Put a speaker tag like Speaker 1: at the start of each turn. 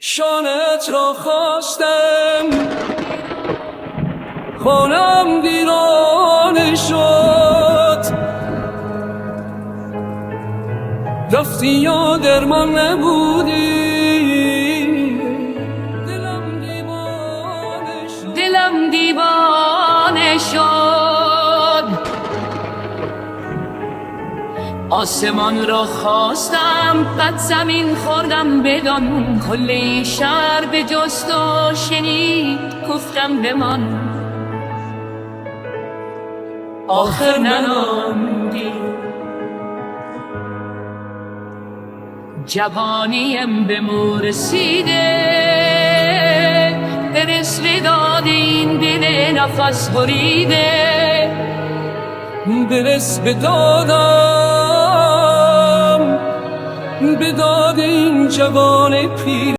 Speaker 1: شانت را خواستم، خانم ویرانه شد. رفتی یا درمان نبودی،
Speaker 2: دلم دیوانه شد. آسمان را خواستم، قد زمین خوردم بدان. کل شهر به جست و شنید، گفتم بمان. آخر نناندی، جوانیم به مو رسیده. برس به داد این دل نفس بریده،
Speaker 1: برس به دادم، به داد این جوان پیر.